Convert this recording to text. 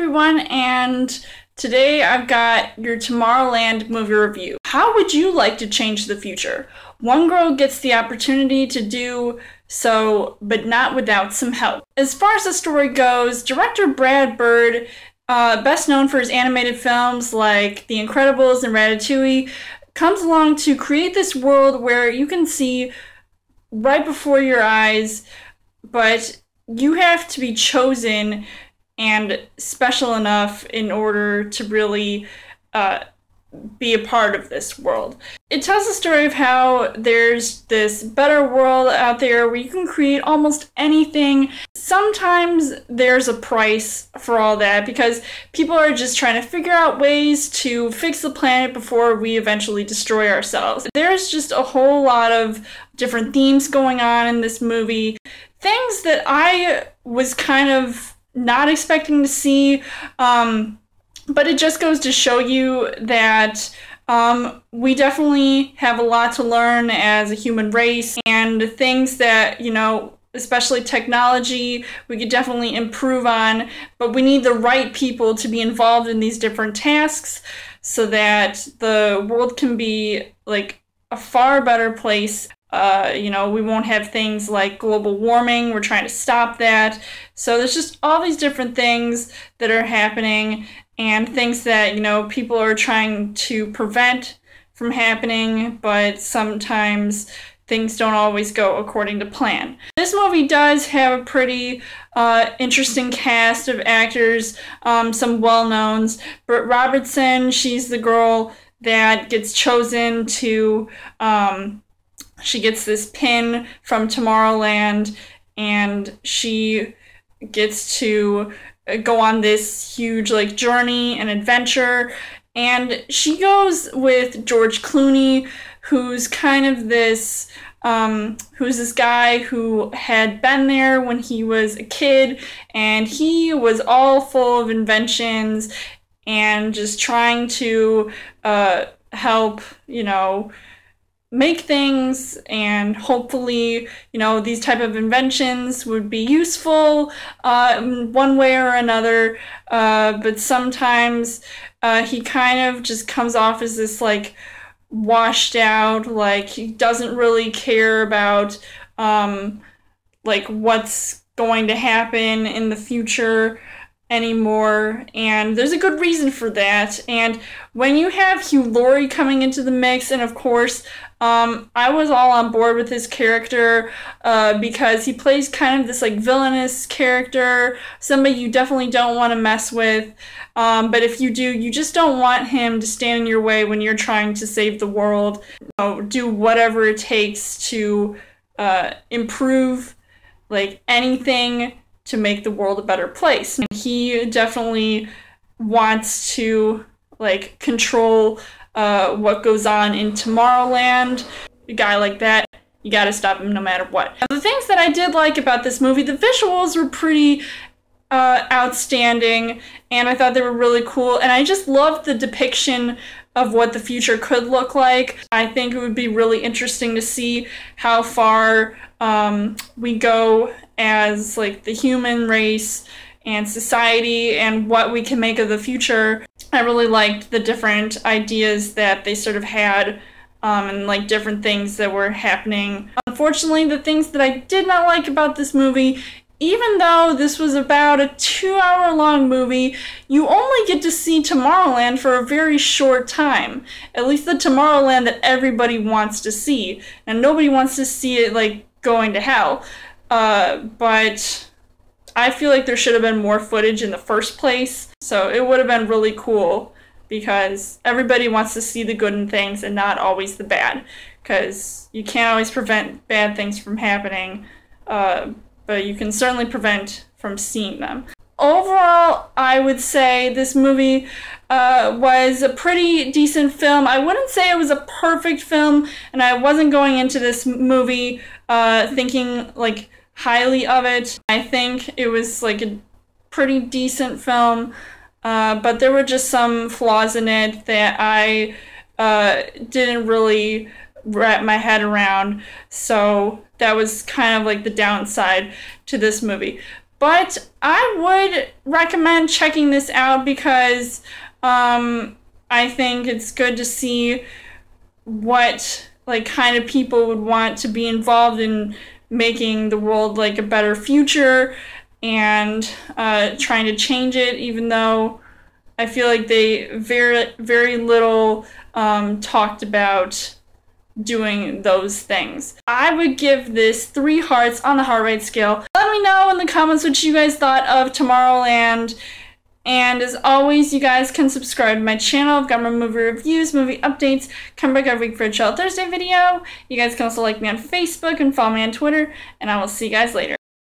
everyone, and today I've got your Tomorrowland movie review. How would you like to change the future? One girl gets the opportunity to do so, but not without some help. As far as the story goes, director Brad Bird, best known for his animated films like The Incredibles and Ratatouille, comes along to create this world where you can see right before your eyes, but you have to be chosen and special enough in order to really be a part of this world. It tells the story of how there's this better world out there where you can create almost anything. Sometimes there's a price for all that because people are just trying to figure out ways to fix the planet before we eventually destroy ourselves. There's just a whole lot of different themes going on in this movie. Things that I was kind of not expecting to see, but it just goes to show you that we definitely have a lot to learn as a human race, and things that, especially technology, we could definitely improve on, but we need the right people to be involved in these different tasks so that the world can be like a far better place. We won't have things like global warming. We're trying to stop that. So there's just all these different things that are happening and things that, people are trying to prevent from happening, but sometimes things don't always go according to plan. This movie does have a pretty interesting cast of actors, some well-knowns. Britt Robertson, she's the girl that gets chosen to... She gets this pin from Tomorrowland, and she gets to go on this huge journey and adventure. And she goes with George Clooney, who's kind of this guy who had been there when he was a kid, and he was all full of inventions and just trying to help, make things, and hopefully, these type of inventions would be useful one way or another, but sometimes he kind of just comes off as this washed out, he doesn't really care about what's going to happen in the future anymore, and there's a good reason for that. And when you have Hugh Laurie coming into the mix, and of course I was all on board with his character because he plays kind of this villainous character, somebody you definitely don't want to mess with, but if you do, you just don't want him to stand in your way when you're trying to save the world. Do whatever it takes to improve anything to make the world a better place. And he definitely wants to control what goes on in Tomorrowland. A guy like that, you gotta stop him no matter what. Now, the things that I did like about this movie, the visuals were pretty outstanding, and I thought they were really cool, and I just loved the depiction of what the future could look like. I think it would be really interesting to see how far we go as the human race and society, and what we can make of the future. I really liked the different ideas that they sort of had, and different things that were happening. Unfortunately, the things that I did not like about this movie, even though this was about a 2-hour-long movie, you only get to see Tomorrowland for a very short time. At least the Tomorrowland that everybody wants to see. And nobody wants to see it going to hell. But I feel like there should have been more footage in the first place. So it would have been really cool, because everybody wants to see the good in things and not always the bad. Because you can't always prevent bad things from happening, but you can certainly prevent from seeing them. Overall, I would say this movie was a pretty decent film. I wouldn't say it was a perfect film, and I wasn't going into this movie thinking highly of it. I think it was a pretty decent film, but there were just some flaws in it that I didn't really wrap my head around, so that was kind of the downside to this movie. But I would recommend checking this out because I think it's good to see what like kind of people would want to be involved in making the world like a better future and trying to change it, even though I feel like they very little talked about doing those things. I would give this 3 hearts on the heart rate scale. Let me know in the comments what you guys thought of Tomorrowland. And as always, you guys can subscribe to my channel. I've got more movie reviews, movie updates. Come back every week for a Chill Thursday video. You guys can also like me on Facebook and follow me on Twitter. And I will see you guys later.